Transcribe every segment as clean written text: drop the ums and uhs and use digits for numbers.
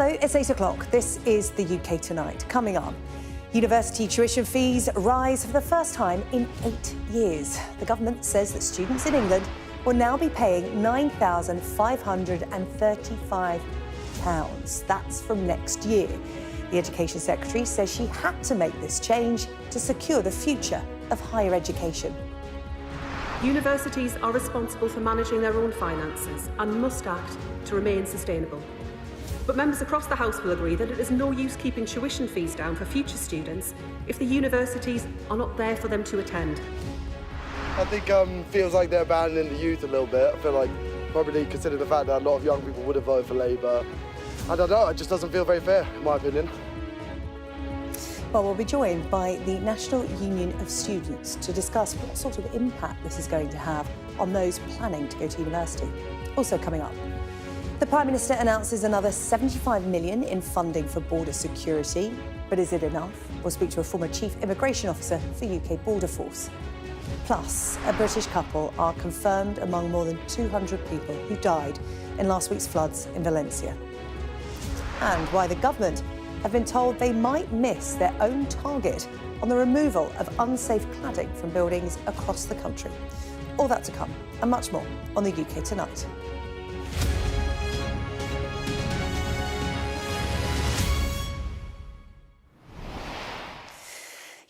Hello, it's 8 o'clock. This is the UK Tonight. Coming up, university tuition fees rise for the first time in 8 years. The government says that students in England will now be paying £9,535. That's from next year. The Education Secretary says she had to make this change to secure the future of higher education. Universities are responsible for managing their own finances and must act to remain sustainable. But members across the House will agree that it is no use keeping tuition fees down for future students if the universities are not there for them to attend. I think feels like they're abandoning the youth a little bit. I feel like probably considering the fact that a lot of young people would have voted for Labour. I don't know, it just doesn't feel very fair, in my opinion. Well, we'll be joined by the National Union of Students to discuss what sort of impact this is going to have on those planning to go to university. Also coming up, the Prime Minister announces another 75 million in funding for border security. But is it enough? We'll speak to a former Chief Immigration Officer for UK Border Force. Plus, a British couple are confirmed among more than 200 people who died in last week's floods in Valencia. And why the government have been told they might miss their own target on the removal of unsafe cladding from buildings across the country. All that to come, and much more on the UK Tonight.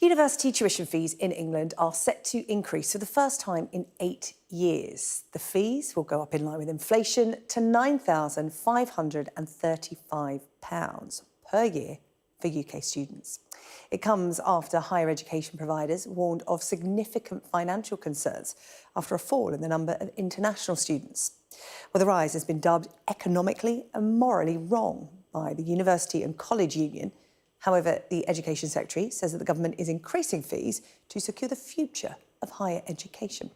University tuition fees in England are set to increase for the first time in 8 years. The fees will go up in line with inflation to £9,535 per year for UK students. It comes after higher education providers warned of significant financial concerns after a fall in the number of international students. Well, the rise has been dubbed economically and morally wrong by the University and College Union. However, the Education Secretary says that the government is increasing fees to secure the future of higher education.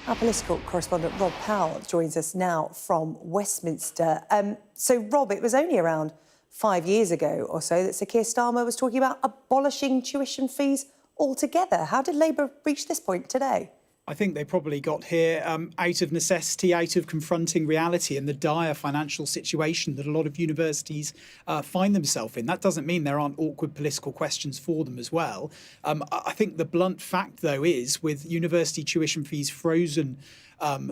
Our political correspondent Rob Powell joins us now from Westminster. So, Rob, it was only around 5 years ago or so that Sir Keir Starmer was talking about abolishing tuition fees altogether. How did Labour reach this point today? I think they probably got here out of necessity, out of confronting reality and the dire financial situation that a lot of universities find themselves in. That doesn't mean there aren't awkward political questions for them as well. I think the blunt fact, though, is with university tuition fees frozen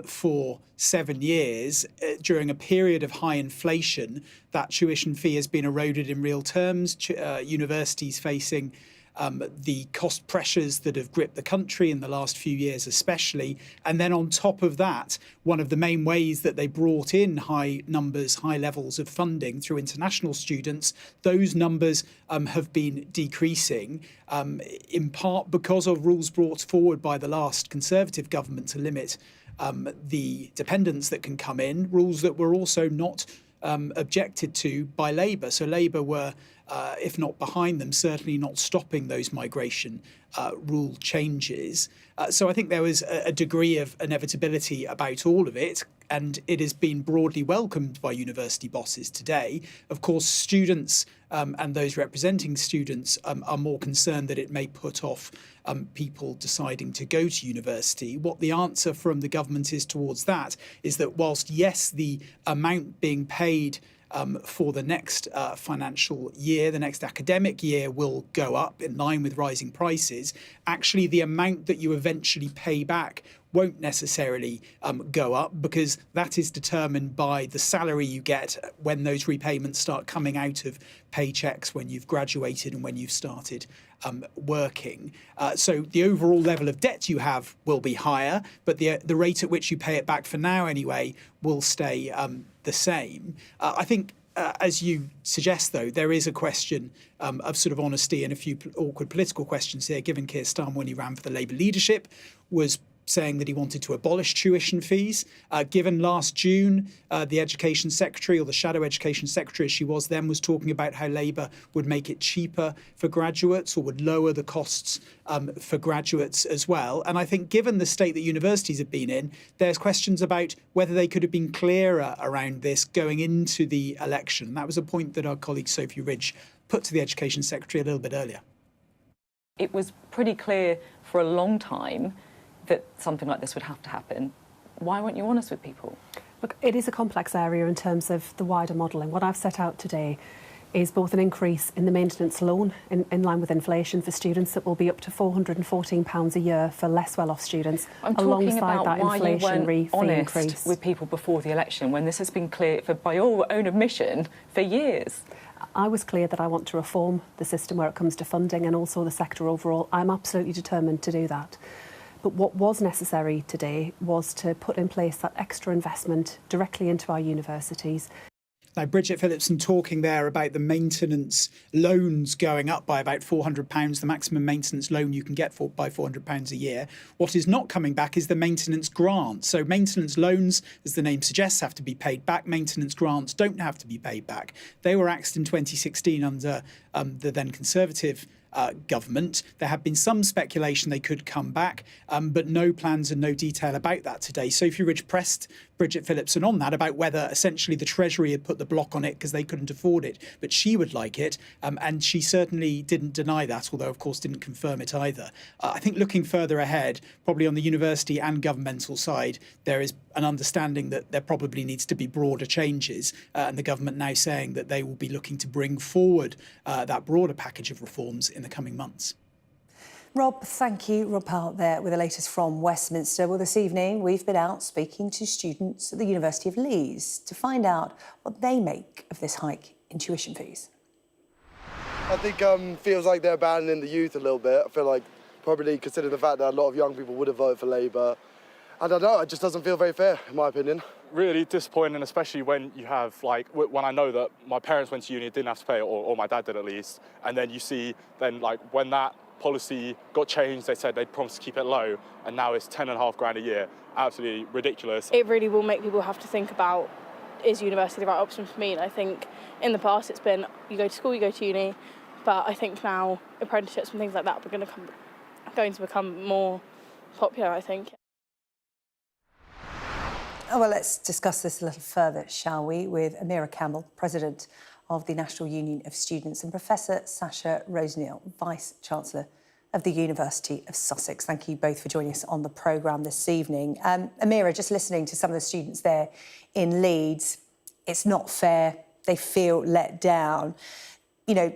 for 7 years during a period of high inflation, that tuition fee has been eroded in real terms. Universities facing the cost pressures that have gripped the country in the last few years especially. And then on top of that, one of the main ways that they brought in high levels of funding through international students, those numbers have been decreasing, in part because of rules brought forward by the last Conservative government to limit the dependents that can come in, rules that were also not objected to by Labour. So Labour were, if not behind them, certainly not stopping those migration rule changes. So I think there was a degree of inevitability about all of it, and it has been broadly welcomed by university bosses today. Of course, students and those representing students are more concerned that it may put off people deciding to go to university. What the answer from the government is towards that is that whilst, yes, the amount being paid for the next financial year, the next academic year, will go up in line with rising prices, actually the amount that you eventually pay back won't necessarily go up, because that is determined by the salary you get when those repayments start coming out of paychecks when you've graduated and when you've started working. So the overall level of debt you have will be higher, but the rate at which you pay it back for now anyway will stay the same. I think, as you suggest, though, there is a question of sort of honesty and a few awkward political questions here, given Keir Starmer, when he ran for the Labour leadership, was saying that he wanted to abolish tuition fees. Given last June, the Education Secretary, or the Shadow Education Secretary as she was then, was talking about how Labour would make it cheaper for graduates or would lower the costs for graduates as well. And I think given the state that universities have been in, there's questions about whether they could have been clearer around this going into the election. And that was a point that our colleague Sophie Ridge put to the Education Secretary a little bit earlier. It was pretty clear for a long time that something like this would have to happen. Why weren't you honest with people? Look, it is a complex area in terms of the wider modelling. What I've set out today is both an increase in the maintenance loan in line with inflation for students that will be up to £414 a year for less well-off students, I'm talking alongside about that why inflationary you weren't fee honest increase. with people before the election when this has been clear, by your own admission, for years. I was clear that I want to reform the system where it comes to funding and also the sector overall. I'm absolutely determined to do that. But what was necessary today was to put in place that extra investment directly into our universities. Now, Bridget Phillipson talking there about the maintenance loans going up by about £400, the maximum maintenance loan you can get by £400 a year. What is not coming back is the maintenance grant. So maintenance loans, as the name suggests, have to be paid back. Maintenance grants don't have to be paid back. They were axed in 2016 under the then Conservative government. There had been some speculation they could come back, but no plans and no detail about that today. Sophie Ridge pressed Bridget Phillipson on that about whether essentially the Treasury had put the block on it because they couldn't afford it, but she would like it, and she certainly didn't deny that, although of course didn't confirm it either. I think looking further ahead, probably on the university and governmental side, there is an understanding that there probably needs to be broader changes, and the government now saying that they will be looking to bring forward that broader package of reforms in the coming months. Rob, thank you. Rob Powell there with the latest from Westminster. Well, this evening we've been out speaking to students at the University of Leeds to find out what they make of this hike in tuition fees. I think feels like they're abandoning the youth a little bit. I feel like probably considering the fact that a lot of young people would have voted for Labour. I don't know, it just doesn't feel very fair, in my opinion. Really disappointing, especially when you have, like, when I know that my parents went to uni, didn't have to pay, or my dad did at least, and then you see, then, like, when that policy got changed, they said they'd promised to keep it low, and now it's £10.5 grand a year. Absolutely ridiculous. It really will make people have to think about, is university the right option for me? And I think in the past it's been, you go to school, you go to uni, but I think now apprenticeships and things like that are going to become more popular, I think. Oh, well, let's discuss this a little further, shall we, with Amira Campbell, President of the National Union of Students, and Professor Sacha Roseneal, Vice-Chancellor of the University of Sussex. Thank you both for joining us on the programme this evening. Amira, just listening to some of the students there in Leeds, it's not fair. They feel let down. You know,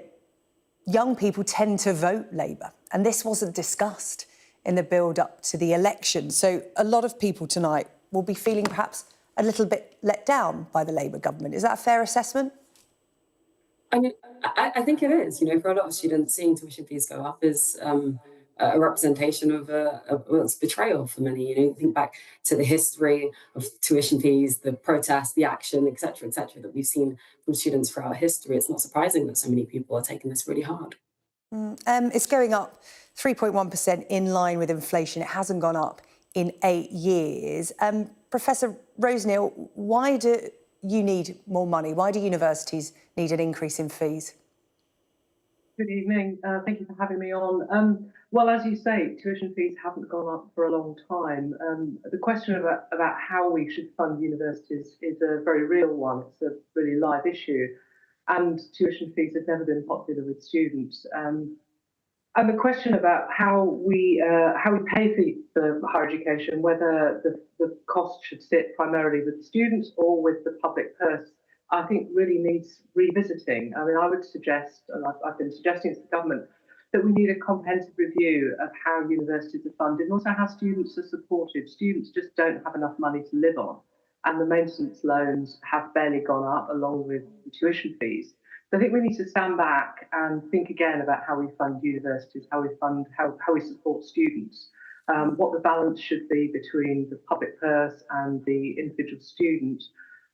young people tend to vote Labour, and this wasn't discussed in the build-up to the election. So a lot of people tonight will be feeling perhaps a little bit let down by the Labour government. Is that a fair assessment? I mean, I think it is. You know, for a lot of students, seeing tuition fees go up is a representation of it's betrayal for many. You know, think back to the history of tuition fees, the protest, the action, et cetera, that we've seen from students throughout history. It's not surprising that so many people are taking this really hard. It's going up 3.1% in line with inflation. It hasn't gone up in 8 years. Professor Roseneal, why do you need more money? Why do universities need an increase in fees? Good evening. Thank you for having me on. Well, as you say, tuition fees haven't gone up for a long time. The question about how we should fund universities is a very real one. It's a really live issue. And tuition fees have never been popular with students. And the question about how we pay for higher education, whether the cost should sit primarily with the students or with the public purse, I think really needs revisiting. I mean, I would suggest, and I've been suggesting to the government, that we need a comprehensive review of how universities are funded and also how students are supported. Students just don't have enough money to live on, and the maintenance loans have barely gone up along with the tuition fees. So I think we need to stand back and think again about how we fund universities, how we support students, what the balance should be between the public purse and the individual student.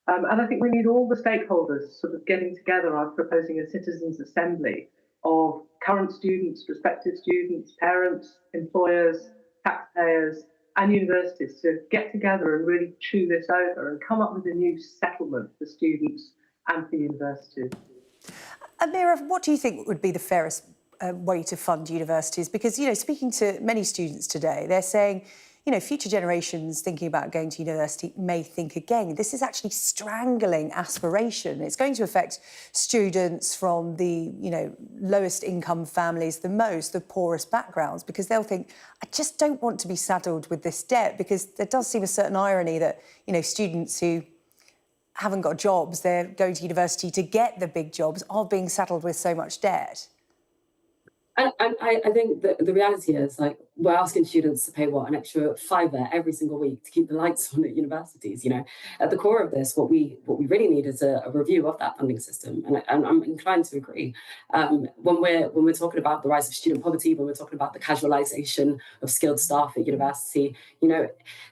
And I think we need all the stakeholders sort of getting together. I'm proposing a citizens' assembly of current students, prospective students, parents, employers, taxpayers, and universities to get together and really chew this over and come up with a new settlement for students and for universities. Amira, what do you think would be the fairest way to fund universities? Because, you know, speaking to many students today, they're saying, you know, future generations thinking about going to university may think again. This is actually strangling aspiration. It's going to affect students from the, you know, lowest income families the most, the poorest backgrounds, because they'll think, I just don't want to be saddled with this debt, because there does seem a certain irony that, you know, students who haven't got jobs, they're going to university to get the big jobs, are being saddled with so much debt. And I think that the reality is, like, we're asking students to pay, an extra £5 every single week to keep the lights on at universities. You know, at the core of this, what we really need is a review of that funding system. And I'm inclined to agree. When we're talking about the rise of student poverty, when we're talking about the casualisation of skilled staff at university, you know,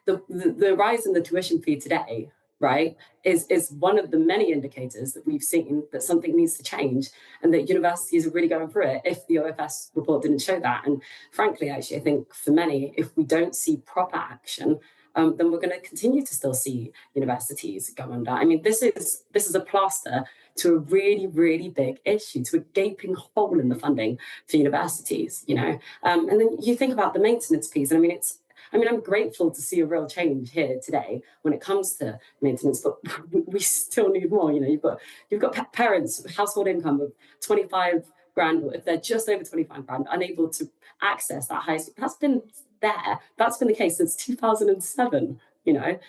the rise in the tuition fee today, right, is one of the many indicators that we've seen that something needs to change and that universities are really going through it if the OFS report didn't show that. And frankly, actually, I think for many, if we don't see proper action, then we're going to continue to still see universities go under. I mean, this is a plaster to a really, really big issue, to a gaping hole in the funding for universities, you know. And then you think about the maintenance piece, and I'm grateful to see a real change here today when it comes to maintenance, but we still need more. You know, you've got parents, household income of 25 grand, or if they're just over 25 grand, unable to access that high. That's been the case since 2007. You know,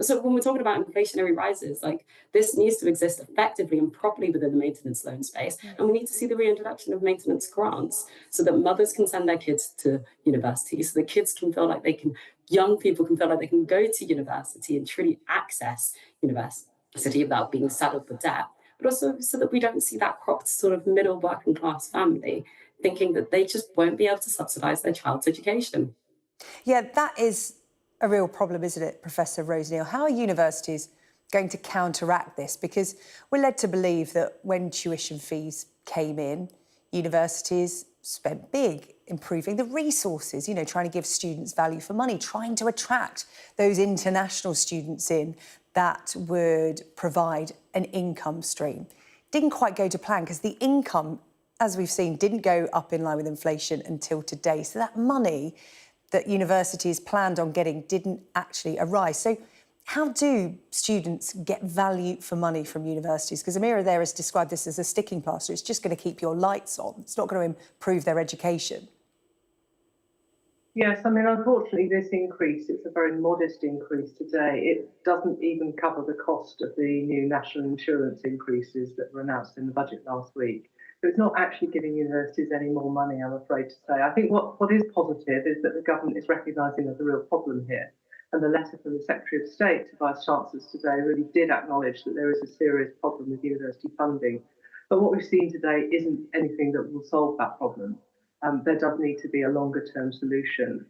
so when we're talking about inflationary rises, like, this needs to exist effectively and properly within the maintenance loan space, and we need to see the reintroduction of maintenance grants so that mothers can send their kids to university, so that kids can feel like young people can feel like they can go to university and truly access university without being saddled with debt, but also so that we don't see that cropped sort of middle working class family thinking that they just won't be able to subsidise their child's education. Yeah, that is a real problem, isn't it, Professor Rose Neal? How are universities going to counteract this? Because we're led to believe that when tuition fees came in, universities spent big improving the resources, you know, trying to give students value for money, trying to attract those international students in that would provide an income stream. Didn't quite go to plan because the income, as we've seen, didn't go up in line with inflation until today. So that money that universities planned on getting didn't actually arise. So how do students get value for money from universities? Because Amira there has described this as a sticking plaster. It's just going to keep your lights on. It's not going to improve their education. Yes, I mean, unfortunately, this increase, it's a very modest increase today. It doesn't even cover the cost of the new national insurance increases that were announced in the budget last week. So it's not actually giving universities any more money, I'm afraid to say. I think what is positive is that the government is recognising there's a real problem here. And the letter from the Secretary of State to Vice Chancellors today really did acknowledge that there is a serious problem with university funding. But what we've seen today isn't anything that will solve that problem. There does need to be a longer term solution.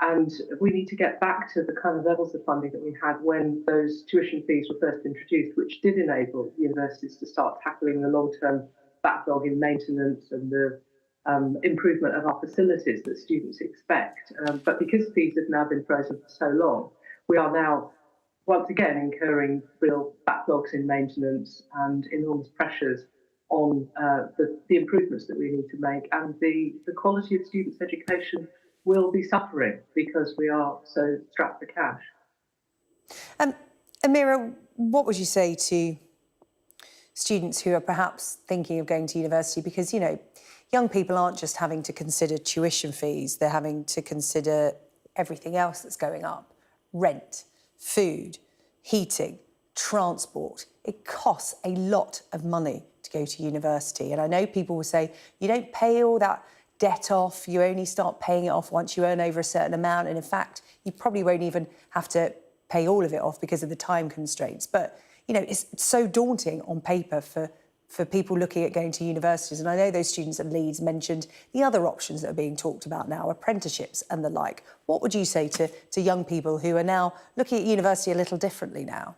And we need to get back to the kind of levels of funding that we had when those tuition fees were first introduced, which did enable universities to start tackling the long-term backlog in maintenance and the improvement of our facilities that students expect. But because fees have now been frozen for so long, we are now once again incurring real backlogs in maintenance and enormous pressures on the improvements that we need to make, and the quality of students' education will be suffering because we are so strapped for cash. Amira, what would you say to students who are perhaps thinking of going to university? Because, you know, young people aren't just having to consider tuition fees, they're having to consider everything else that's going up. Rent, food, heating, transport. It costs a lot of money to go to university. And I know people will say, you don't pay all that debt off, you only start paying it off once you earn over a certain amount. And in fact, you probably won't even have to pay all of it off because of the time constraints. But, you know, it's so daunting on paper for people looking at going to universities. And I know those students at Leeds mentioned the other options that are being talked about now, apprenticeships and the like. What would you say to young people who are now looking at university a little differently now?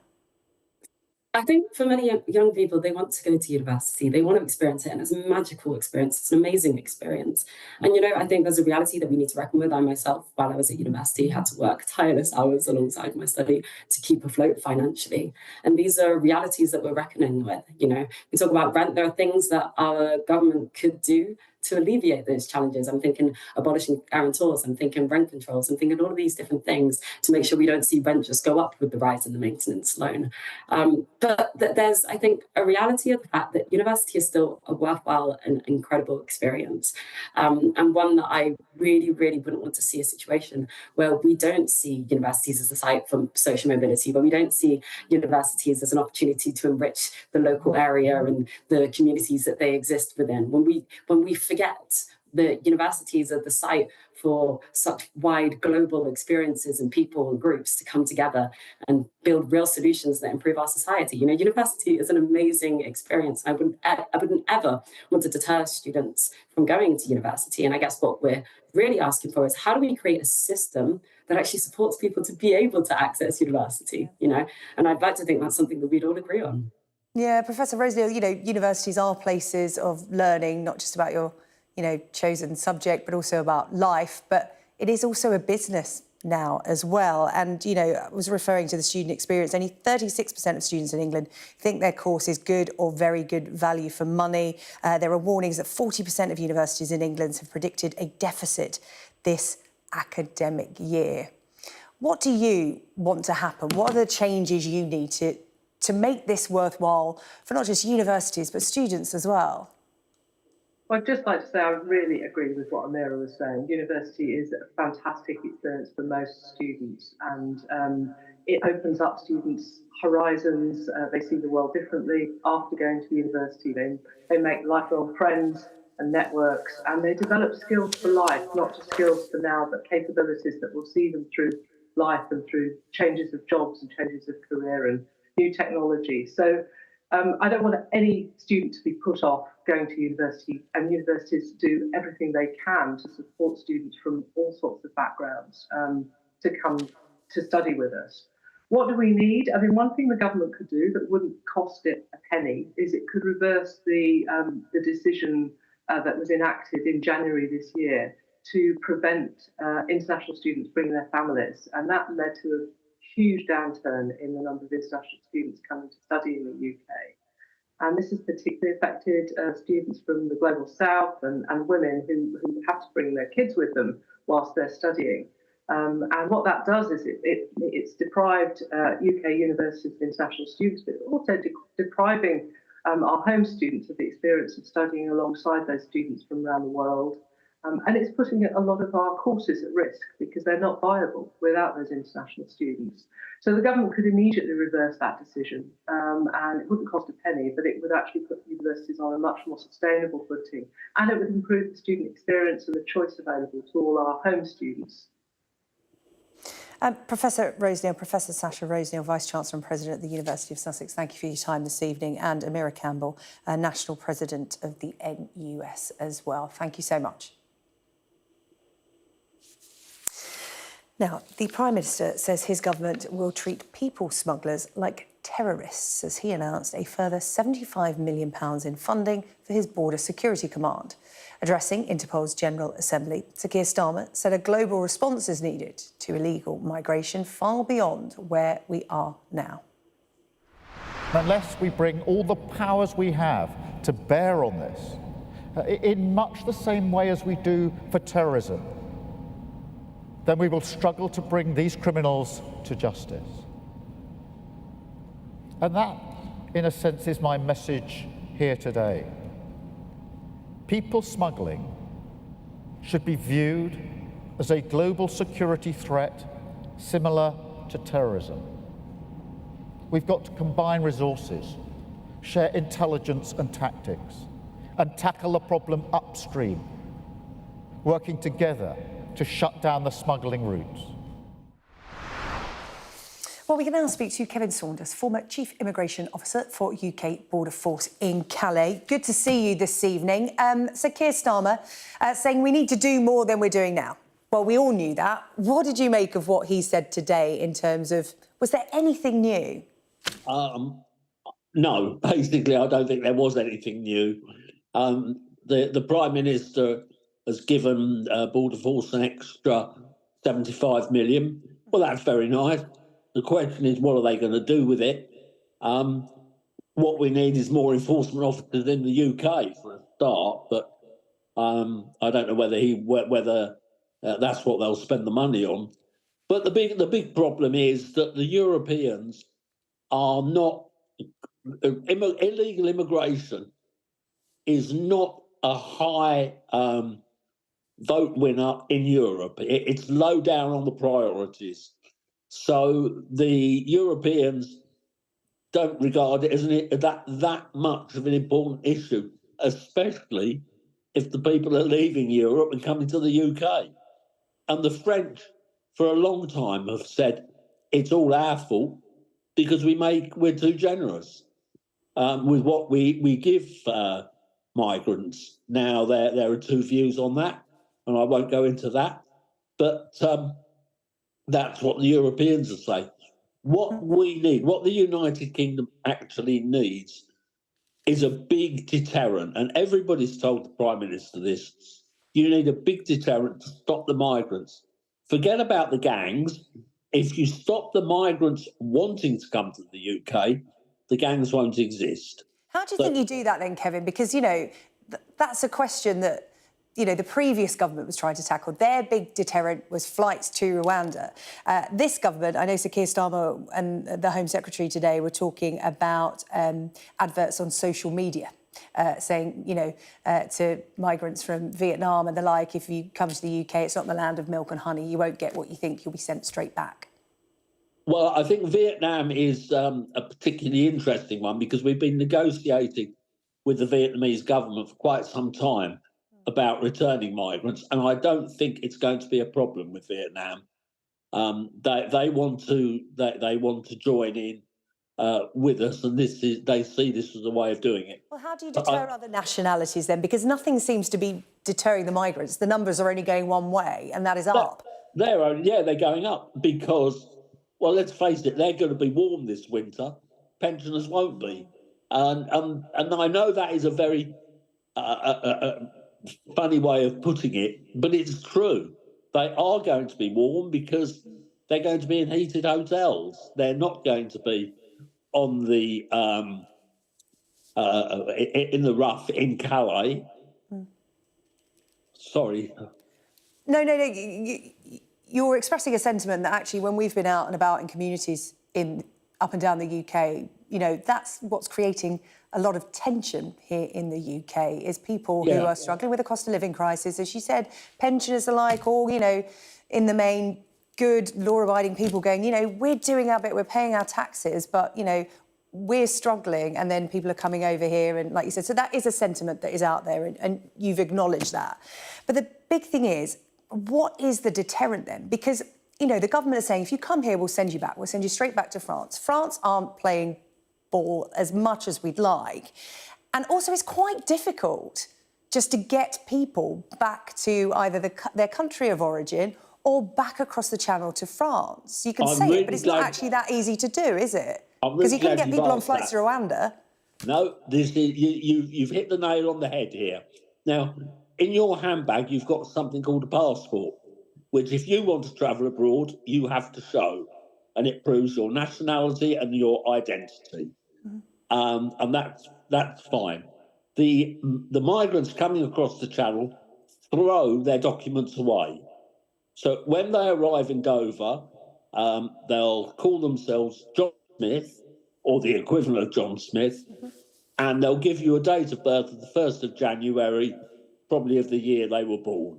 I think for many young people, they want to go to university. They want to experience it, and it's a magical experience. It's an amazing experience. And, you know, I think there's a reality that we need to reckon with. I myself, while I was at university, had to work tireless hours alongside my study to keep afloat financially. And these are realities that we're reckoning with. You know, we talk about rent. There are things that our government could do to alleviate those challenges. I'm thinking abolishing guarantors, I'm thinking rent controls, I'm thinking all of these different things to make sure we don't see rent just go up with the rise in the maintenance loan. But there's, I think, a reality of the fact that university is still a worthwhile and incredible experience, and one that I really, really wouldn't want to see a situation where we don't see universities as a site for social mobility, where we don't see universities as an opportunity to enrich the local area and the communities that they exist within. When we forget that universities are the site for such wide global experiences and people and groups to come together and build real solutions that improve our society. You know, university is an amazing experience. I wouldn't ever want to deter students from going to university. And I guess what we're really asking for is, how do we create a system that actually supports people to be able to access university, you know? And I'd like to think that's something that we'd all agree on. Yeah, Professor Roseneal, you know, universities are places of learning, not just about your, you know, chosen subject, but also about life. But it is also a business now as well. And, you know, I was referring to the student experience. Only 36% of students in England think their course is good or very good value for money. There are warnings that 40% of universities in England have predicted a deficit this academic year. What do you want to happen? What are the changes you need to make this worthwhile for not just universities, but students as well? Well, I'd just like to say I really agree with what Amira was saying. University is a fantastic experience for most students, and it opens up students' horizons. They see the world differently after going to university. They make lifelong friends and networks, and they develop skills for life, not just skills for now, but capabilities that will see them through life and through changes of jobs and changes of career and new technology. So I don't want any student to be put off going to university, and universities do everything they can to support students from all sorts of backgrounds to come to study with us. What do we need? I mean, one thing the government could do that wouldn't cost it a penny is it could reverse the decision that was enacted in January this year to prevent international students bringing their families, and that led to a huge downturn in the number of international students coming to study in the UK. And this has particularly affected students from the global south and women who have to bring their kids with them whilst they're studying. And what that does is it's deprived UK universities of international students, but also depriving our home students of the experience of studying alongside those students from around the world. And it's putting a lot of our courses at risk because they're not viable without those international students. So the government could immediately reverse that decision, and it wouldn't cost a penny, but it would actually put universities on a much more sustainable footing, and it would improve the student experience and the choice available to all our home students. Professor Roseneal, Professor Sacha Roseneal, Vice-Chancellor and President of the University of Sussex, thank you for your time this evening, and Amira Campbell, National President of the NUS as well. Thank you so much. Now, the Prime Minister says his government will treat people smugglers like terrorists, as he announced a further £75 million in funding for his Border Security Command. Addressing Interpol's General Assembly, Sir Keir Starmer said a global response is needed to illegal migration far beyond where we are now. Unless we bring all the powers we have to bear on this, in much the same way as we do for terrorism, then we will struggle to bring these criminals to justice. And that, in a sense, is my message here today. People smuggling should be viewed as a global security threat similar to terrorism. We've got to combine resources, share intelligence and tactics, and tackle the problem upstream, working together to shut down the smuggling routes. Well, we can now speak to Kevin Saunders, former Chief Immigration Officer for UK Border Force in Calais. Good to see you this evening. Sir Keir Starmer saying we need to do more than we're doing now. Well, we all knew that. What did you make of what he said today in terms of, was there anything new? No, basically, I don't think there was anything new. The Prime Minister has given Border Force an extra 75 million. Well, that's very nice. The question is, what are they going to do with it? What we need is more enforcement officers in the UK for a start, but I don't know whether that's what they'll spend the money on. But the big problem is that the Europeans are not illegal immigration is not a high vote winner in Europe. It's low down on the priorities. So the Europeans don't regard it as that much of an important issue, especially if the people are leaving Europe and coming to the UK. And the French, for a long time, have said it's all our fault because we're too generous with what we give migrants. Now, there are two views on that, and I won't go into that, but that's what the Europeans are saying. What we need, what the United Kingdom actually needs, is a big deterrent. And everybody's told the Prime Minister this. You need a big deterrent to stop the migrants. Forget about the gangs. If you stop the migrants wanting to come to the UK, the gangs won't exist. How do you think you do that then, Kevin? Because, you know, that's a question that, you know, the previous government was trying to tackle. Their big deterrent was flights to Rwanda. This government, I know Sir Keir Starmer and the Home Secretary today were talking about adverts on social media, saying, you know, to migrants from Vietnam and the like, if you come to the UK, it's not the land of milk and honey, you won't get what you think, you'll be sent straight back. Well, I think Vietnam is a particularly interesting one because we've been negotiating with the Vietnamese government for quite some time about returning migrants, and I don't think it's going to be a problem with Vietnam. They want to join in with us, and they see this as a way of doing it. Well, how do you deter other nationalities then? Because nothing seems to be deterring the migrants. The numbers are only going one way, and that is up. They're going up because, well, let's face it, they're going to be warm this winter. Pensioners won't be, and I know that is a very funny way of putting it, but it's true. They are going to be warm because they're going to be in heated hotels. They're not going to be on the in the rough in Calais. Sorry. No. You're expressing a sentiment that actually, when we've been out and about in communities up and down the UK, you know, that's what's creating a lot of tension here in the UK, is people who are struggling with the cost of living crisis, as you said, pensioners alike, or, you know, in the main, good, law-abiding people going, you know, we're doing our bit, we're paying our taxes, but, you know, we're struggling, and then people are coming over here, and like you said, so that is a sentiment that is out there, and you've acknowledged that. But the big thing is, what is the deterrent then? Because, you know, the government is saying, if you come here, we'll send you back. We'll send you straight back to France. France aren't playing ball as much as we'd like. And also, it's quite difficult just to get people back to either their country of origin or back across the channel to France. You can say it, but it's not actually that easy to do, is it? Because you couldn't get people on flights to Rwanda. No, you've hit the nail on the head here. Now, in your handbag, you've got something called a passport, which if you want to travel abroad, you have to show, and it proves your nationality and your identity. And that's fine. The migrants coming across the channel throw their documents away. So when they arrive in Dover, they'll call themselves John Smith, or the equivalent of John Smith, and they'll give you a date of birth of the 1st of January, probably of the year they were born.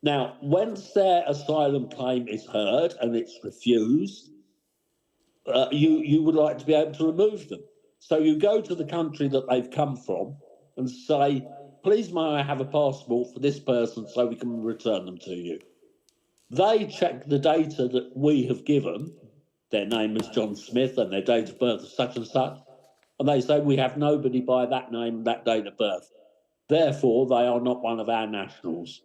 Now, once their asylum claim is heard and it's refused, you would like to be able to remove them. So you go to the country that they've come from and say, please may I have a passport for this person so we can return them to you. They check the data that we have given, their name is John Smith and their date of birth is such and such, and they say we have nobody by that name, that date of birth. Therefore, they are not one of our nationals.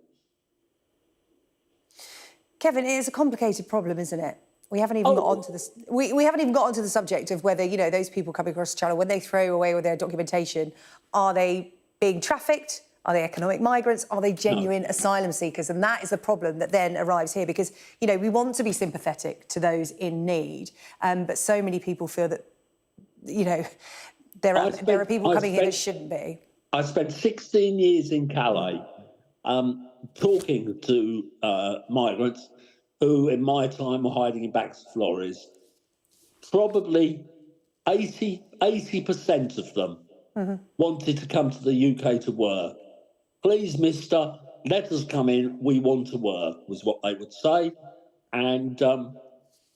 Kevin, it is a complicated problem, isn't it? We haven't even got onto this. We haven't even got onto the subject of whether, you know, those people coming across the channel, when they throw away all their documentation, are they being trafficked? Are they economic migrants? Are they genuine asylum seekers? And that is the problem that then arrives here, because, you know, we want to be sympathetic to those in need, but so many people feel that, you know, there are people coming here that shouldn't be. I spent 16 years in Calais, talking to migrants who, in my time, were hiding in back lorries. Probably 80% of them wanted to come to the UK to work. Please, mister, let us come in. We want to work, was what they would say. And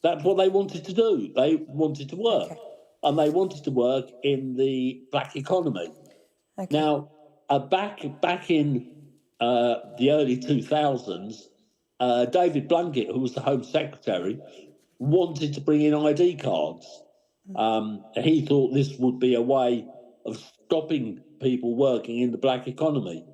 that's what they wanted to do. They wanted to work. Okay. And they wanted to work in the black economy. Okay. Now, back in the early 2000s, David Blunkett, who was the Home Secretary, wanted to bring in ID cards. He thought this would be a way of stopping people working in the black economy.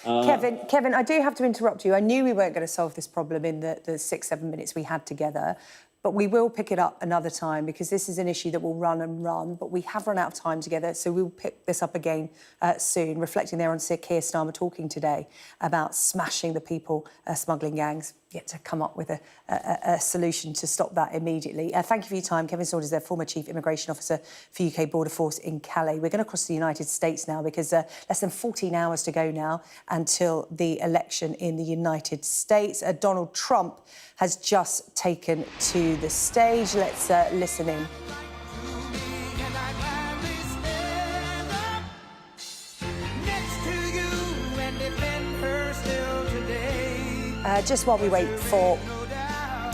Kevin, I do have to interrupt you. I knew we weren't going to solve this problem in the 6-7 minutes we had together, but we will pick it up another time because this is an issue that will run and run, but we have run out of time together, so we'll pick this up again soon, reflecting there on Sir Keir Starmer talking today about smashing the people smuggling gangs, yet to come up with a solution to stop that immediately. Thank you for your time. Kevin Saunders, their former Chief Immigration Officer for UK Border Force in Calais. We're going to cross to the United States now because less than 14 hours to go now until the election in the United States. Donald Trump has just taken to the stage. Let's listen in. Just while we wait for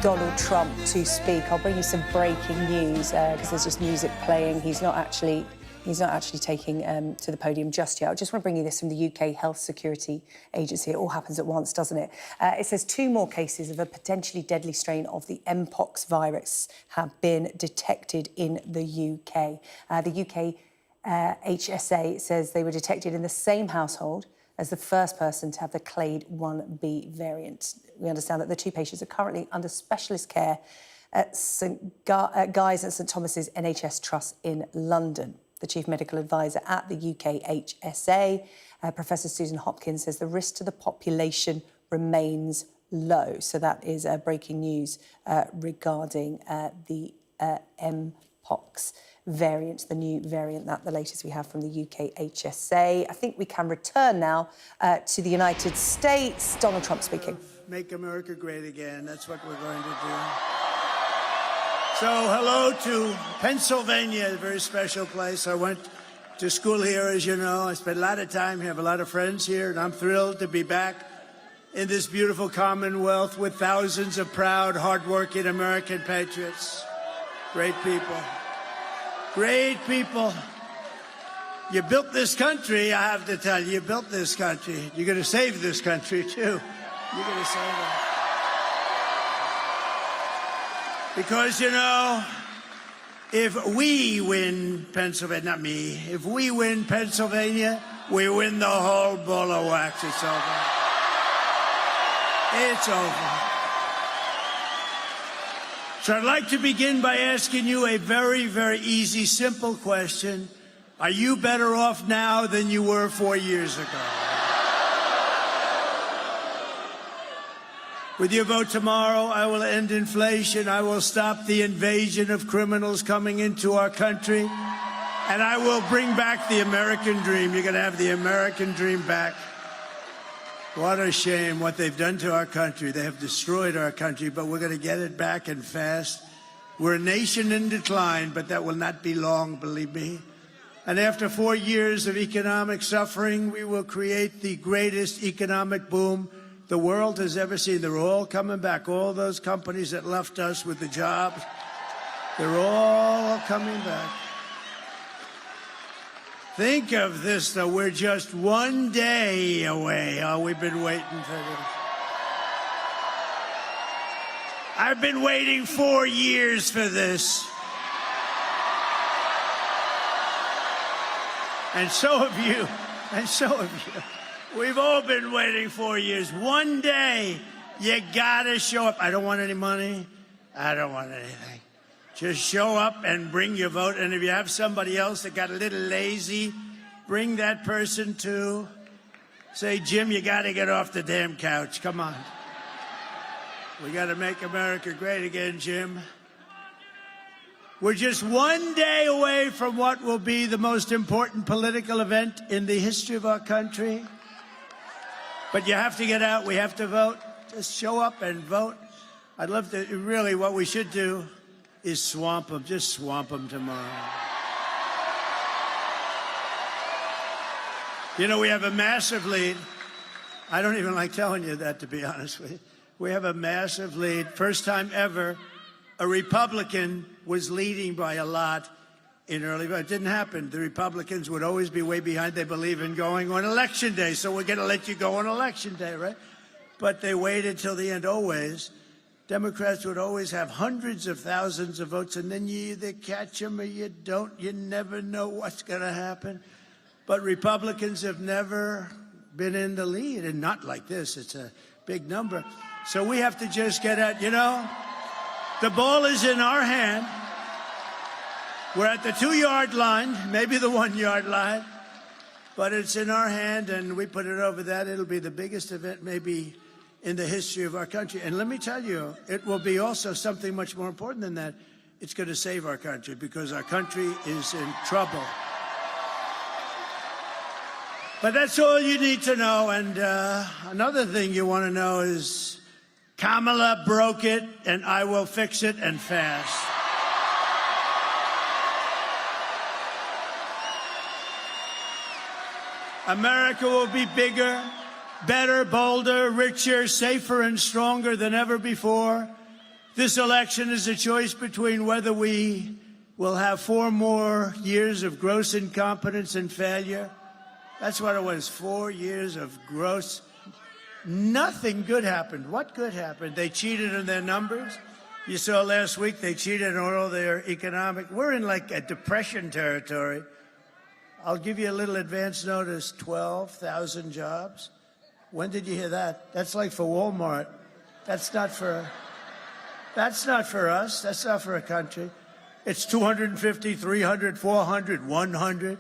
Donald Trump to speak, I'll bring you some breaking news because there's just music playing. He's not actually taking to the podium just yet. I just want to bring you this from the UK Health Security Agency. It all happens at once, doesn't it? It says 2 more cases of a potentially deadly strain of the Mpox virus have been detected in the UK. The UK HSA says they were detected in the same household as the first person to have the Clade 1b variant. We understand that the 2 patients are currently under specialist care at St Guy's and St Thomas's NHS Trust in London. The Chief Medical Advisor at the UK HSA, Professor Susan Hopkins, says the risk to the population remains low. So that is breaking news regarding the Mpox variant, the new variant, that the latest we have from the UK HSA. I think we can return now to the United States. Donald Trump speaking. Make America great again. That's what we're going to do. So hello to Pennsylvania, a very special place. I went to school here, as you know. I spent a lot of time here, have a lot of friends here, and I'm thrilled to be back in this beautiful Commonwealth with thousands of proud, hardworking American patriots. Great people. Great people. You built this country, I have to tell you. You built this country. You're going to save this country, too. You're going to save it. Because, you know, if we win Pennsylvania, not me, if we win Pennsylvania, we win the whole ball of wax. It's over. It's over. So I'd like to begin by asking you a very, very easy, simple question. Are you better off now than you were 4 years ago? With your vote tomorrow, I will end inflation. I will stop the invasion of criminals coming into our country. And I will bring back the American dream. You're going to have the American dream back. What a shame what they've done to our country. They have destroyed our country, but we're going to get it back and fast. We're a nation in decline, but that will not be long, believe me. And after 4 years of economic suffering, we will create the greatest economic boom the world has ever seen. They're all coming back. All those companies that left us with the jobs, they're all coming back. Think of this, though. We're just 1 day away. Oh, we've been waiting for this. I've been waiting 4 years for this. And so have you. And so have you. We've all been waiting 4 years. 1 day, you gotta show up. I don't want any money. I don't want anything. Just show up and bring your vote. And if you have somebody else that got a little lazy, bring that person too. Say, Jim, you got to get off the damn couch. Come on. We got to make America great again, Jim. We're just 1 day away from what will be the most important political event in the history of our country. But you have to get out. We have to vote. Just show up and vote. I'd love to, really, what we should do is swamp them. Just swamp them tomorrow. You know, we have a massive lead. I don't even like telling you that, to be honest with you. We have a massive lead. First time ever, a Republican was leading by a lot in early, but it didn't happen. The Republicans would always be way behind. They believe in going on election day, so we're going to let you go on election day, right? But they waited till the end always. Democrats would always have hundreds of thousands of votes, and then you either catch them or you don't. You never know what's going to happen. But Republicans have never been in the lead, and not like this. It's a big number. So we have to just get at, you know, the ball is in our hand. We're at the 2-yard line, maybe the 1-yard line, but it's in our hand, and we put it over that. It'll be the biggest event maybe in the history of our country. And let me tell you, it will be also something much more important than that. It's going to save our country, because our country is in trouble. But that's all you need to know. And another thing you want to know is Kamala broke it, and I will fix it, and fast. America will be bigger, better, bolder, richer, safer, and stronger than ever before. This election is a choice between whether we will have 4 more years of gross incompetence and failure. That's what it was, 4 years of gross. Nothing good happened. What good happened? They cheated in their numbers. You saw last week they cheated on all their economic. We're in like a depression territory. I'll give you a little advance notice, 12,000 jobs. When did you hear that? That's like for Walmart. That's not for us. That's not for a country. It's 250, 300, 400, 100.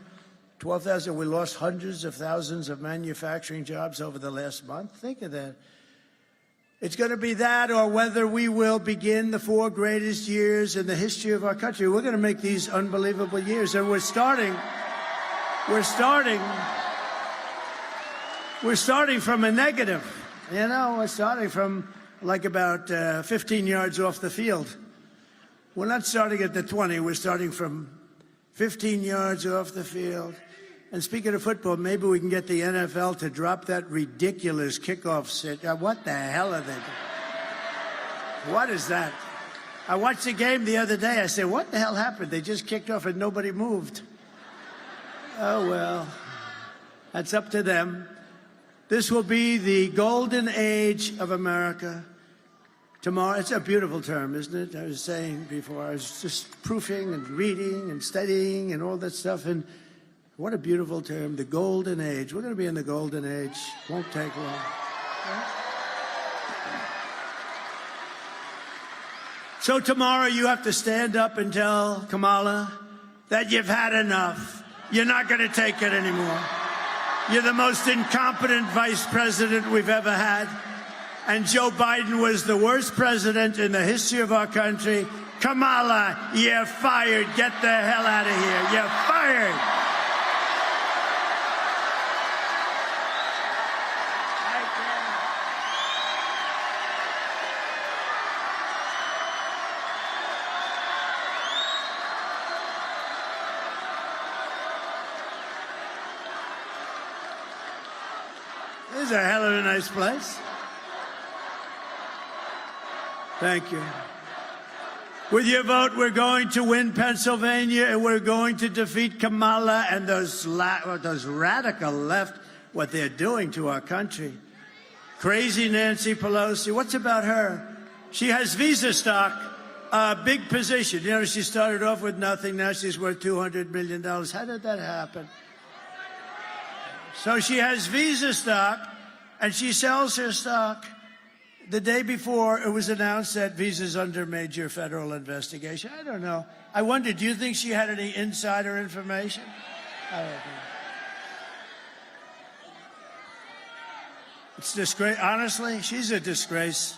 12,000. We lost hundreds of thousands of manufacturing jobs over the last month. Think of that. It's going to be that, or whether we will begin the 4 greatest years in the history of our country. We're going to make these unbelievable years, and we're starting from a negative. You know, we're starting from like about 15 yards off the field. We're not starting at the 20. We're starting from 15 yards off the field. And speaking of football, maybe we can get the NFL to drop that ridiculous kickoff sit. What the hell are they doing? What is that? I watched the game the other day. I said, what the hell happened? They just kicked off and nobody moved. Oh, well, that's up to them. This will be the golden age of America. Tomorrow, it's a beautiful term, isn't it? I was saying before, I was just proofing and reading and studying and all that stuff, and what a beautiful term, the golden age. We're going to be in the golden age. Won't take long. So tomorrow you have to stand up and tell Kamala that you've had enough. You're not going to take it anymore. You're the most incompetent vice president we've ever had. And Joe Biden was the worst president in the history of our country. Kamala, you're fired. Get the hell out of here. You're fired. This is a hell of a nice place. Thank you. With your vote, we're going to win Pennsylvania, and we're going to defeat Kamala and those radical left, what they're doing to our country. Crazy Nancy Pelosi, what's about her? She has visa stock, a big position. You know, she started off with nothing. Now she's worth $200 million. How did that happen? So she has visa stock, and she sells her stock. The day before, it was announced that Visa's under major federal investigation. I don't know. I wonder, do you think she had any insider information? I don't know. It's disgrace. Honestly, she's a disgrace.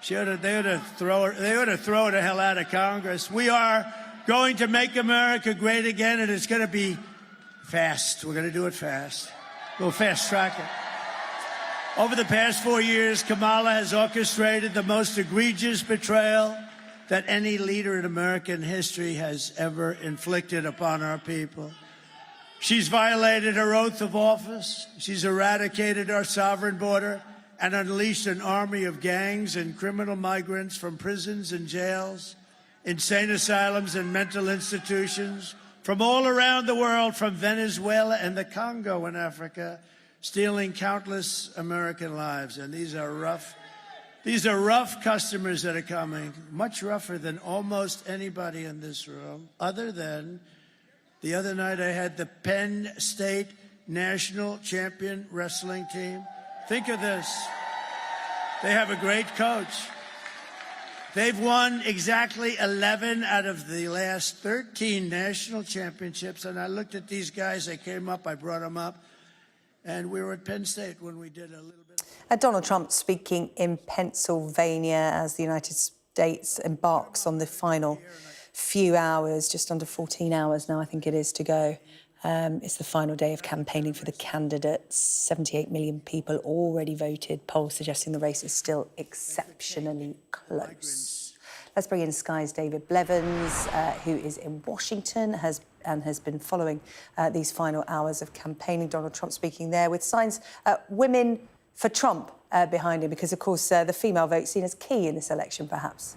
They ought to throw her the hell out of Congress. We are going to make America great again, and it's going to be fast. We're going to do it fast. We'll fast track it. Over the past 4 years, Kamala has orchestrated the most egregious betrayal that any leader in American history has ever inflicted upon our people. She's violated her oath of office. She's eradicated our sovereign border and unleashed an army of gangs and criminal migrants from prisons and jails, insane asylums and mental institutions from all around the world, from Venezuela and the Congo in Africa, stealing countless American lives. And these are rough customers that are coming, much rougher than almost anybody in this room, other than the other night I had the Penn State national champion wrestling team. Think of this. They have a great coach. They've won exactly 11 out of the last 13 national championships. And I looked at these guys, they came up, I brought them up. And we were at Penn State when we did a little bit. Donald Trump speaking in Pennsylvania as the United States embarks on the final few hours, just under 14 hours now, I think it is, to go. It's the final day of campaigning for the candidates. 78 million people already voted, polls suggesting the race is still exceptionally close. Let's bring in Sky's David Blevins, who is in Washington, has been following these final hours of campaigning. Donald Trump speaking there with signs, women for Trump behind him, because, of course, the female vote seen as key in this election, perhaps.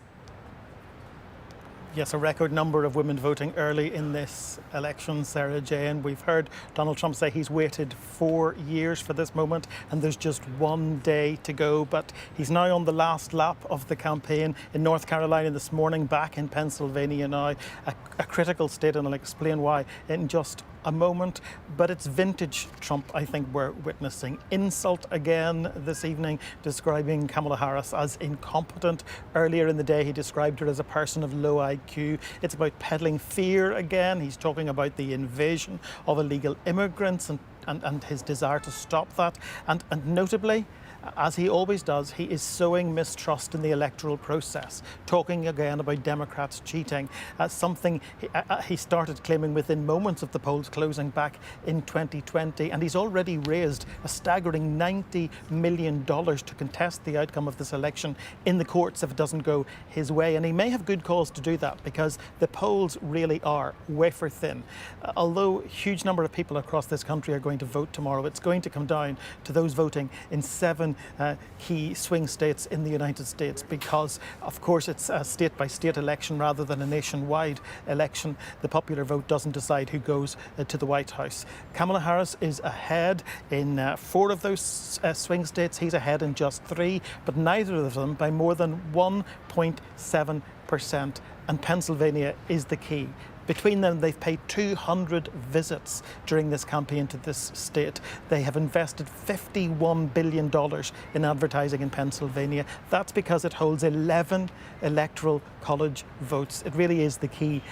Yes, a record number of women voting early in this election, Sarah-Jane. We've heard Donald Trump say he's waited 4 years for this moment and there's just 1 day to go. But he's now on the last lap of the campaign in North Carolina this morning, back in Pennsylvania now. A critical state, and I'll explain why in just a moment. But it's vintage Trump, I think, we're witnessing. Insult again this evening, describing Kamala Harris as incompetent. Earlier in the day, he described her as a person of low IQ. It's about peddling fear again. He's talking about the invasion of illegal immigrants and his desire to stop that. And notably, as he always does, he is sowing mistrust in the electoral process, talking again about Democrats cheating, something he started claiming within moments of the polls closing back in 2020. And he's already raised a staggering $90 million to contest the outcome of this election in the courts if it doesn't go his way. And he may have good cause to do that, because the polls really are wafer thin. Although a huge number of people across this country are going to vote tomorrow, it's going to come down to those voting in 7 key swing states in the United States, because, of course, it's a state-by-state election rather than a nationwide election. The popular vote doesn't decide who goes to the White House. Kamala Harris is ahead in 4 of those swing states. He's ahead in just 3, but neither of them by more than 1.7%. And Pennsylvania is the key. Between them, they've paid 200 visits during this campaign to this state. They have invested $51 billion in advertising in Pennsylvania. That's because it holds 11 electoral college votes. It really is the key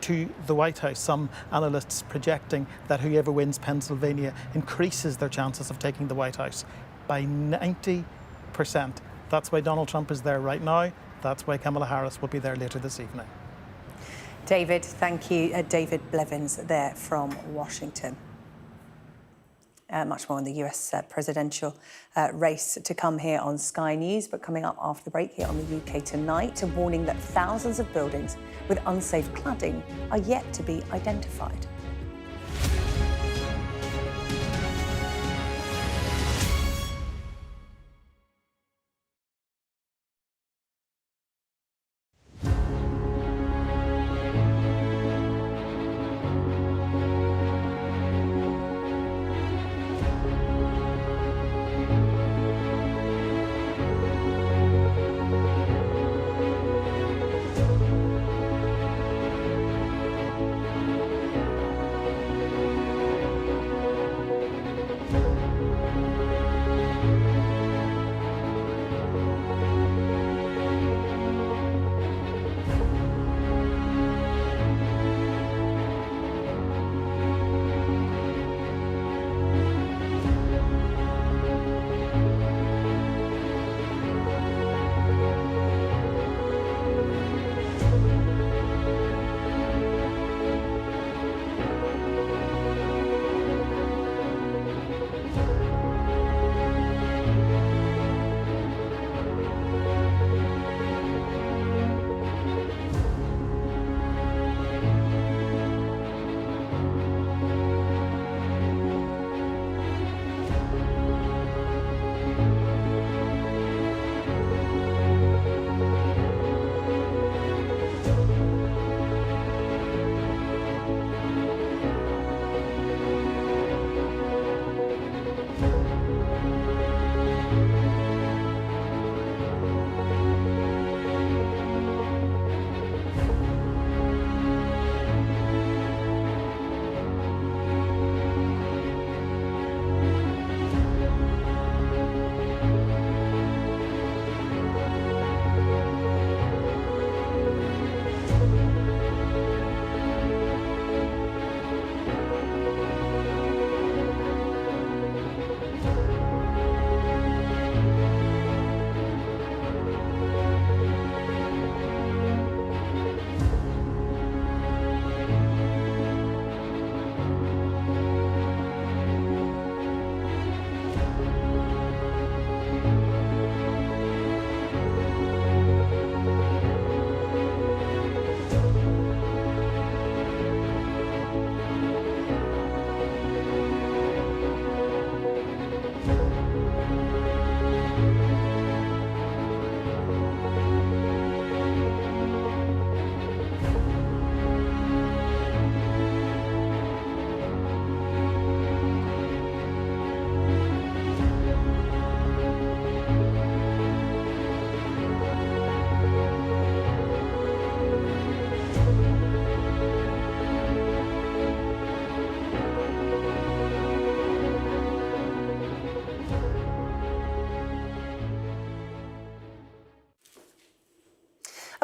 to the White House. Some analysts projecting that whoever wins Pennsylvania increases their chances of taking the White House by 90%. That's why Donald Trump is there right now. That's why Kamala Harris will be there later this evening. David, thank you. David Blevins there from Washington. Much more on the US presidential race to come here on Sky News, but coming up after the break here on the UK Tonight, a warning that thousands of buildings with unsafe cladding are yet to be identified.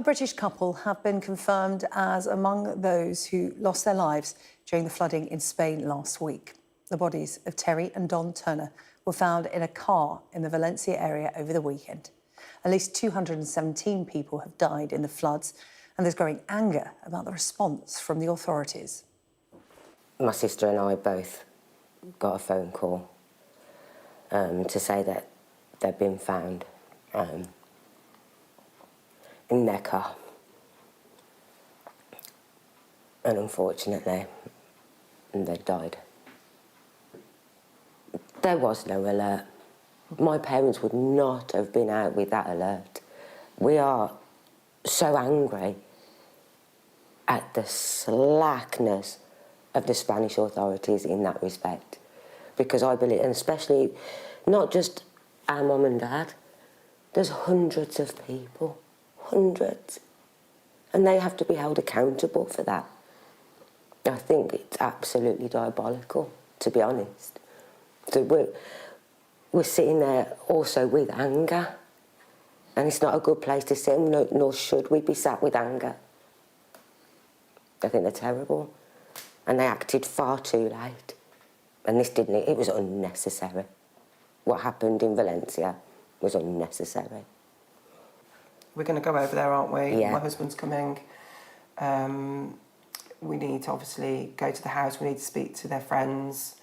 British couple have been confirmed as among those who lost their lives during the flooding in Spain last week. The bodies of Terry and Don Turner were found in a car in the Valencia area over the weekend. At least 217 people have died in the floods, and there's growing anger about the response from the authorities. My sister and I both got a phone call to say that they'd been found in their car. And unfortunately, they died. There was no alert. My parents would not have been out with that alert. We are so angry at the slackness of the Spanish authorities in that respect. Because I believe, and especially not just our mum and dad, there's hundreds of people, hundreds. And they have to be held accountable for that. I think it's absolutely diabolical, to be honest. So we're sitting there also with anger. And it's not a good place to sit, nor should we be sat with anger. I think they're terrible. And they acted far too late. And this didn't, it was unnecessary. What happened in Valencia was unnecessary. We're going to go over there, aren't we? Yeah. My husband's coming. We need to obviously go to the house. We need to speak to their friends.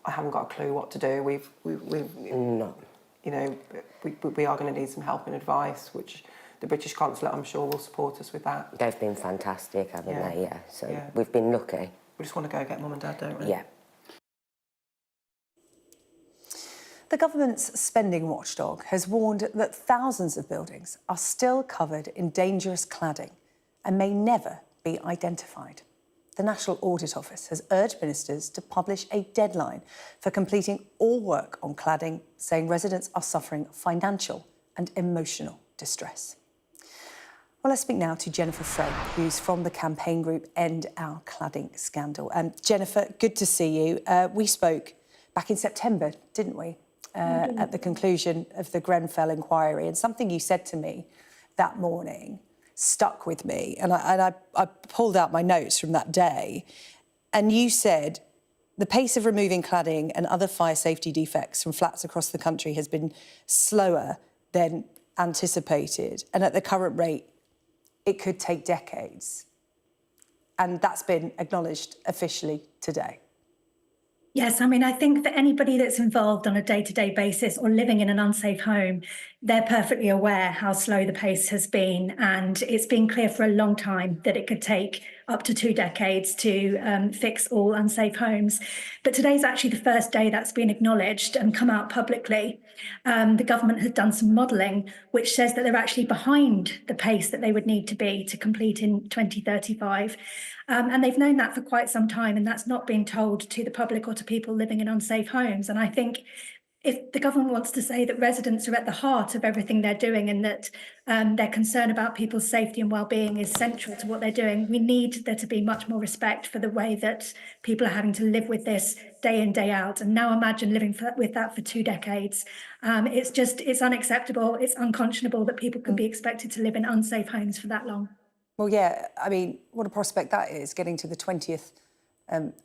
I haven't got a clue what to do. No. You know, we are going to need some help and advice, which the British consulate, I'm sure, will support us with that. They've been fantastic, haven't they? Yeah. So Yeah. we've been lucky. We just want to go get mum and dad, don't we? Yeah. The government's spending watchdog has warned that thousands of buildings are still covered in dangerous cladding and may never be identified. The National Audit Office has urged ministers to publish a deadline for completing all work on cladding, saying residents are suffering financial and emotional distress. Well, let's speak now to Jennifer Frey, who's from the campaign group End Our Cladding Scandal. Jennifer, good to see you. We spoke back in September, didn't we, at the conclusion of the Grenfell inquiry, and something you said to me that morning stuck with me, and I pulled out my notes from that day, and you said the pace of removing cladding and other fire safety defects from flats across the country has been slower than anticipated, and at the current rate it could take decades, and that's been acknowledged officially today. Yes, I mean, I think for anybody that's involved on a day-to-day basis or living in an unsafe home, they're perfectly aware how slow the pace has been. And it's been clear for a long time that it could take up to 2 decades to fix all unsafe homes. But today's actually the first day that's been acknowledged and come out publicly. The government has done some modelling, which says that they're actually behind the pace that they would need to be to complete in 2035. And they've known that for quite some time, and that's not being told to the public or to people living in unsafe homes. And I think if the government wants to say that residents are at the heart of everything they're doing and that their concern about people's safety and well-being is central to what they're doing, we need there to be much more respect for the way that people are having to live with this day in, day out. And now imagine living with that for 2 decades. It's unacceptable. It's unconscionable that people can be expected to live in unsafe homes for that long. Well, yeah, I mean, what a prospect that is, getting to the 20th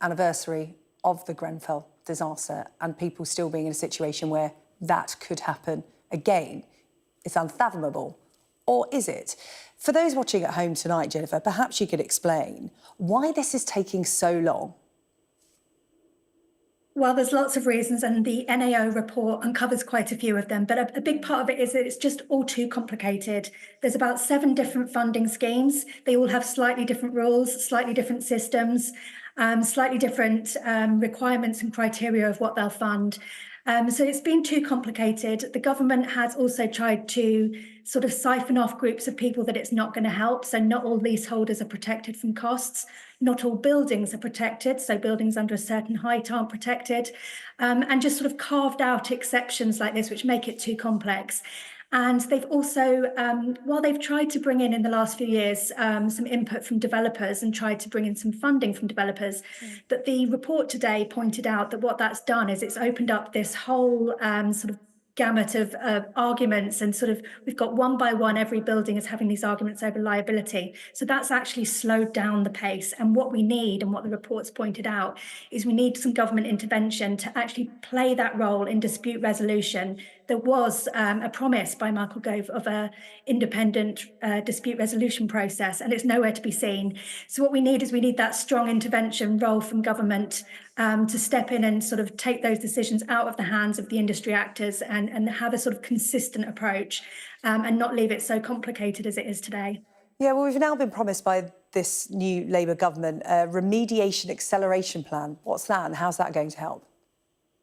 anniversary of the Grenfell disaster and people still being in a situation where that could happen again. It's unfathomable. Or is it? For those watching at home tonight, Jennifer, perhaps you could explain why this is taking so long. Well, there's lots of reasons, and the NAO report uncovers quite a few of them, but a big part of it is that it's just all too complicated. There's about 7 different funding schemes. They all have slightly different rules, slightly different systems, slightly different requirements and criteria of what they'll fund. So it's been too complicated. The government has also tried to sort of siphon off groups of people that it's not going to help. So not all leaseholders are protected from costs. Not all buildings are protected. So buildings under a certain height aren't protected. And just sort of carved out exceptions like this, which make it too complex. And they've also, while they've tried to bring in the last few years, some input from developers and tried to bring in some funding from developers, but the report today pointed out that what that's done is it's opened up this whole sort of gamut of arguments, and sort of we've got one by one every building is having these arguments over liability. So that's actually slowed down the pace. And what we need, and what the report's pointed out, is we need some government intervention to actually play that role in dispute resolution. There was a promise by Michael Gove of an independent dispute resolution process, and it's nowhere to be seen. So what we need is that strong intervention role from government to step in and sort of take those decisions out of the hands of the industry actors and have a sort of consistent approach and not leave it so complicated as it is today. Yeah, well, we've now been promised by this new Labour government a remediation acceleration plan. What's that and how's that going to help?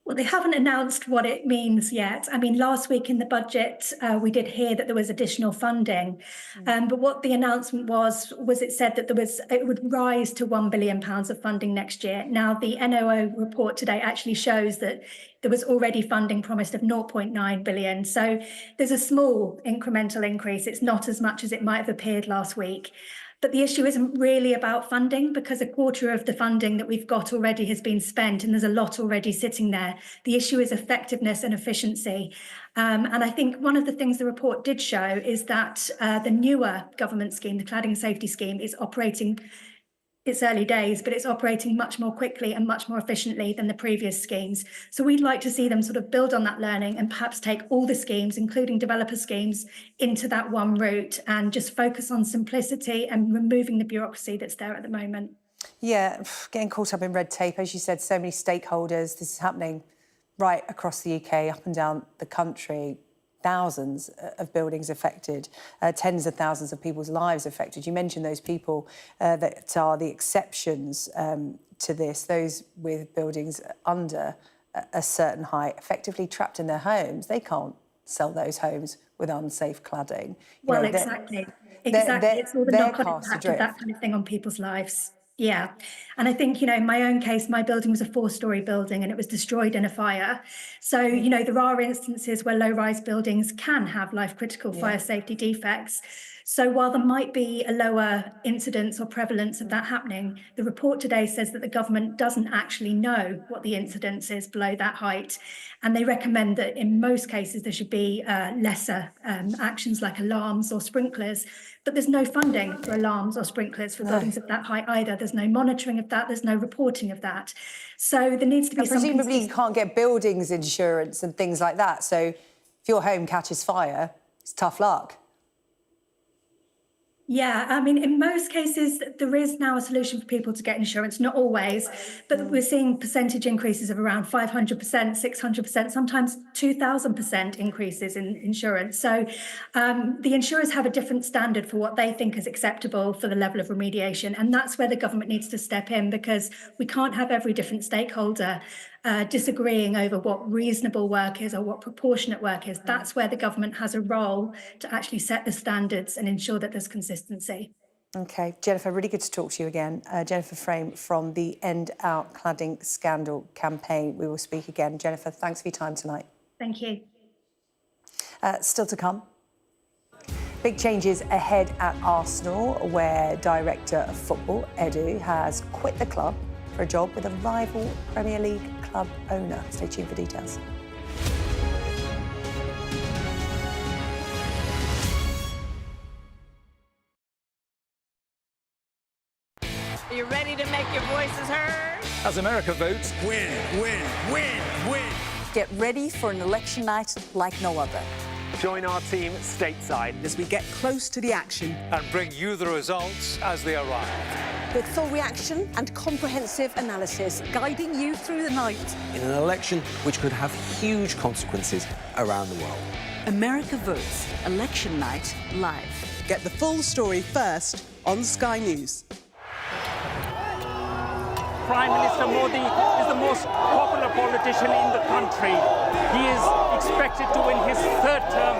Well, they haven't announced what it means yet. I mean, last week in the budget, we did hear that there was additional funding. But what the announcement was it said that it would rise to £1 billion of funding next year. Now, the NOO report today actually shows that there was already funding promised of 0.9 billion. So there's a small incremental increase. It's not as much as it might have appeared last week. But the issue isn't really about funding, because a quarter of the funding that we've got already has been spent, and there's a lot already sitting there. The issue is effectiveness and efficiency. And I think one of the things the report did show is that the newer government scheme, the cladding safety scheme, is operating. It's early days, but it's operating much more quickly and much more efficiently than the previous schemes. So we'd like to see them sort of build on that learning and perhaps take all the schemes, including developer schemes, into that one route and just focus on simplicity and removing the bureaucracy that's there at the moment. Yeah, getting caught up in red tape, as you said, so many stakeholders. This is happening right across the UK, up and down the country. Thousands of buildings affected, tens of thousands of people's lives affected. You mentioned those people that are the exceptions to this, those with buildings under a certain height, effectively trapped in their homes. They can't sell those homes with unsafe cladding. Well, exactly. It's all the knock-on impact of that kind of thing on people's lives. Yeah. And I think, in my own case, my building was a 4-storey building and it was destroyed in a fire. So, there are instances where low-rise buildings can have life-critical fire safety defects. So while there might be a lower incidence or prevalence of that happening, the report today says that the government doesn't actually know what the incidence is below that height. And they recommend that in most cases there should be lesser actions like alarms or sprinklers. But there's no funding for alarms or sprinklers for buildings of that height either. There's no monitoring of that. There's no reporting of that. So there needs to be some... Presumably you can't get buildings insurance and things like that. So if your home catches fire, it's tough luck. Yeah, I mean, in most cases, there is now a solution for people to get insurance, not always, but we're seeing percentage increases of around 500%, 600%, sometimes 2,000% increases in insurance. So the insurers have a different standard for what they think is acceptable for the level of remediation. And that's where the government needs to step in, because we can't have every different stakeholder disagreeing over what reasonable work is or what proportionate work is. That's where the government has a role to actually set the standards and ensure that there's consistency. OK, Jennifer, really good to talk to you again. Jennifer Frame from the End Our Cladding Scandal campaign. We will speak again. Jennifer, thanks for your time tonight. Thank you. Still to come. Big changes ahead at Arsenal, where Director of Football, Edu, has quit the club for a job with a rival Premier League club owner. Stay tuned for details. Are you ready to make your voices heard? As America votes, Win, win, win, win. Get ready for an election night like no other. join our team stateside as we get close to the action and bring you the results as they arrive. with full reaction and comprehensive analysis guiding you through the night. In an election which could have huge consequences around the world. America Votes, Election Night Live. Get the full story first on Sky News. Prime Minister Modi is the most popular politician in the country. He is expected to win his third term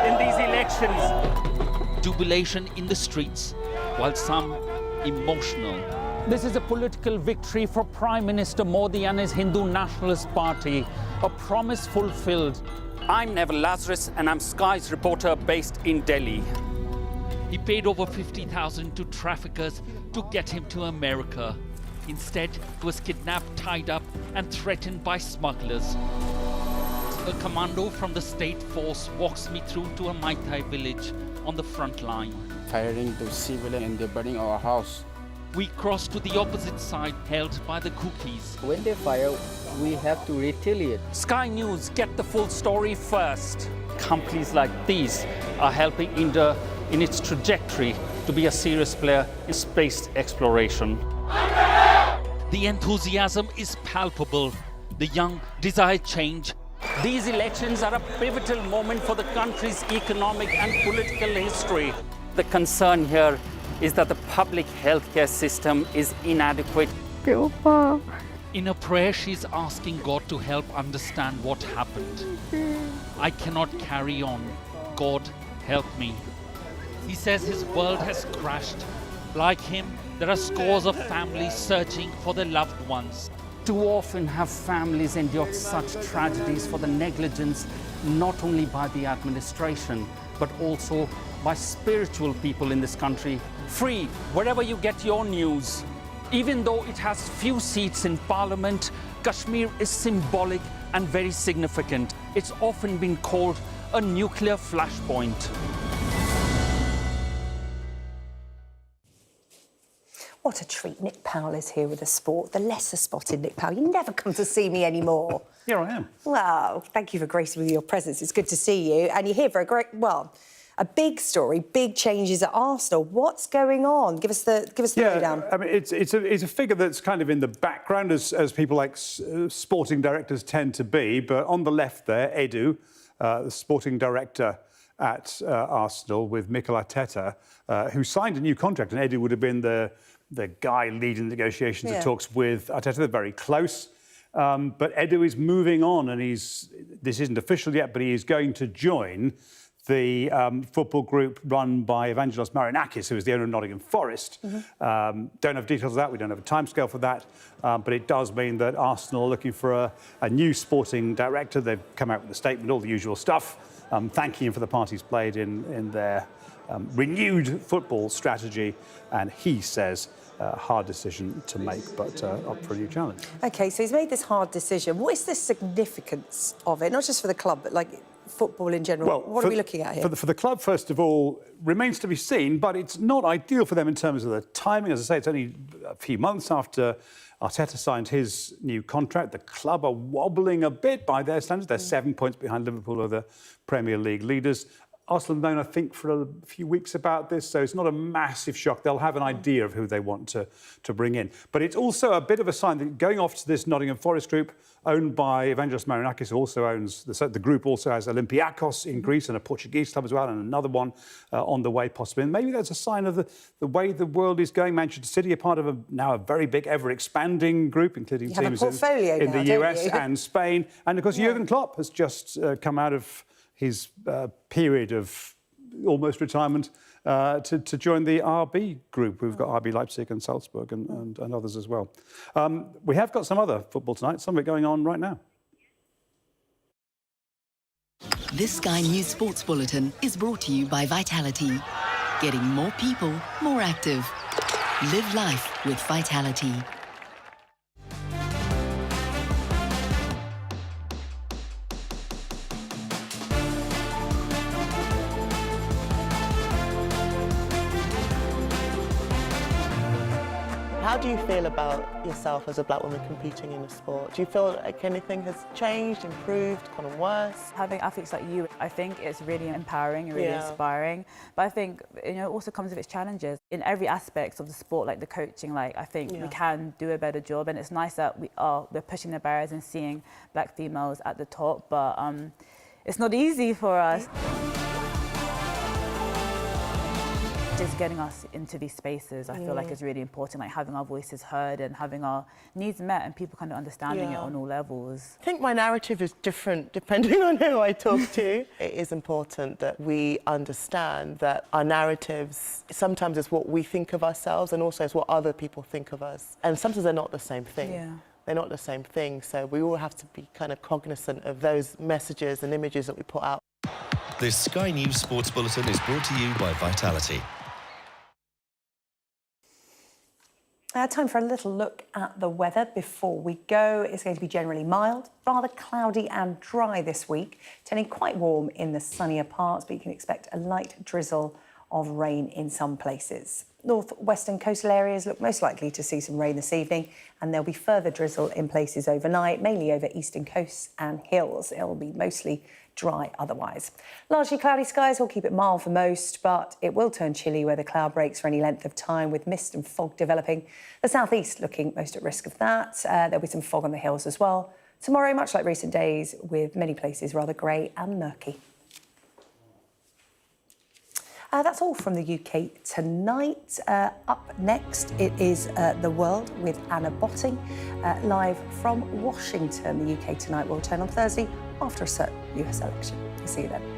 in these elections. Jubilation in the streets, while some emotional. This is a political victory for Prime Minister Modi and his Hindu Nationalist Party, a promise fulfilled. I'm Neville Lazarus and I'm Sky's reporter based in Delhi. He paid over $50,000 to traffickers to get him to America. Instead, he was kidnapped, tied up and threatened by smugglers. A commando from the state force walks me through to a Mai Tai village on the front line. Firing to civilian and they're burning our house. We cross to the opposite side, held by the cookies. When they fire, we have to retaliate. Sky News get the full story first. Companies like these are helping India in its trajectory to be a serious player in space exploration. The enthusiasm is palpable. The young desire change. These elections are a pivotal moment for the country's economic and political history. The concern here is that the public healthcare system is inadequate. In a prayer, she's asking God to help understand what happened. I cannot carry on. God, help me. He says his world has crashed. Like him, there are scores of families searching for their loved ones. Too often have families endured such tragedies for the negligence not only by the administration, but also by spiritual people in this country. Free wherever you get your news. Even though it has few seats in Parliament, Kashmir is symbolic and very significant. It's often been called a nuclear flashpoint. What a treat. Nick Powell is here with the sport, the lesser spotted Nick Powell. You never come to see me anymore. Here I am. Well, thank you for gracing me with your presence. It's good to see you. And you're here for a big story, big changes at Arsenal. What's going on? Give us the lowdown. I mean, it's a figure that's kind of in the background, as people like sporting directors tend to be. But on the left there, Edu, the sporting director at Arsenal with Mikel Arteta, who signed a new contract, and Edu would have been the guy leading negotiations and talks with Arteta. They're very close. But Edu is moving on, and this isn't official yet, but he is going to join the football group run by Evangelos Marinakis, who is the owner of Nottingham Forest. Don't have details of that. We don't have a timescale for that. But it does mean that Arsenal are looking for a new sporting director. They've come out with a statement, all the usual stuff, thanking him for the part he's played in their renewed football strategy. And he says hard decision to make, but up for a new challenge. OK, so he's made this hard decision. What is the significance of it? Not just for the club, but like football in general. Well, what are we looking at here? For the club, first of all, remains to be seen, but it's not ideal for them in terms of the timing. As I say, it's only a few months after Arteta signed his new contract. The club are wobbling a bit by their standards. They're 7 points behind Liverpool, who are the Premier League leaders. Arsenal have known, I think, for a few weeks about this, so it's not a massive shock. They'll have an idea of who they want to bring in. But it's also a bit of a sign that going off to this Nottingham Forest group, owned by Evangelos Marinakis, who also owns... The group also has Olympiacos in Greece and a Portuguese club as well, and another one on the way, possibly. And maybe that's a sign of the way the world is going. Manchester City are part of now a very big, ever-expanding group, including teams in the US and Spain. And, of course, Jurgen Klopp has just come out of his period of almost retirement to join the RB group. We've got RB Leipzig and Salzburg and others as well. We have got some other football tonight, some of it going on right now. This Sky News Sports Bulletin is brought to you by Vitality. Getting more people more active. Live life with Vitality. How do you feel about yourself as a black woman competing in the sport? Do you feel like anything has changed, improved, gone worse? Having athletes like you, I think it's really empowering and really inspiring. But I think, it also comes with its challenges. In every aspect of the sport, like the coaching, I think we can do a better job. And it's nice that we're pushing the barriers and seeing black females at the top. But it's not easy for us. Just getting us into these spaces, I feel like is really important, like having our voices heard and having our needs met and people kind of understanding it on all levels. I think my narrative is different depending on who I talk to. It is important that we understand that our narratives, sometimes it's what we think of ourselves and also it's what other people think of us. And sometimes they're not the same thing. They're not the same thing, so we all have to be kind of cognizant of those messages and images that we put out. This Sky News Sports Bulletin is brought to you by Vitality. Time for a little look at the weather before we go. It's going to be generally mild, rather cloudy and dry this week, turning quite warm in the sunnier parts, but you can expect a light drizzle of rain in some places. North-western coastal areas look most likely to see some rain this evening, and there'll be further drizzle in places overnight, mainly over eastern coasts and hills. It'll be mostly dry otherwise. Largely cloudy skies will keep it mild for most, but it will turn chilly where the cloud breaks for any length of time, with mist and fog developing. The southeast looking most at risk of that. There'll be some fog on the hills as well. Tomorrow, much like recent days, with many places rather grey and murky. That's all from the UK tonight. Up next, it is The World with Anna Botting, live from Washington. The UK Tonight will return on Thursday after a certain US election. See you then.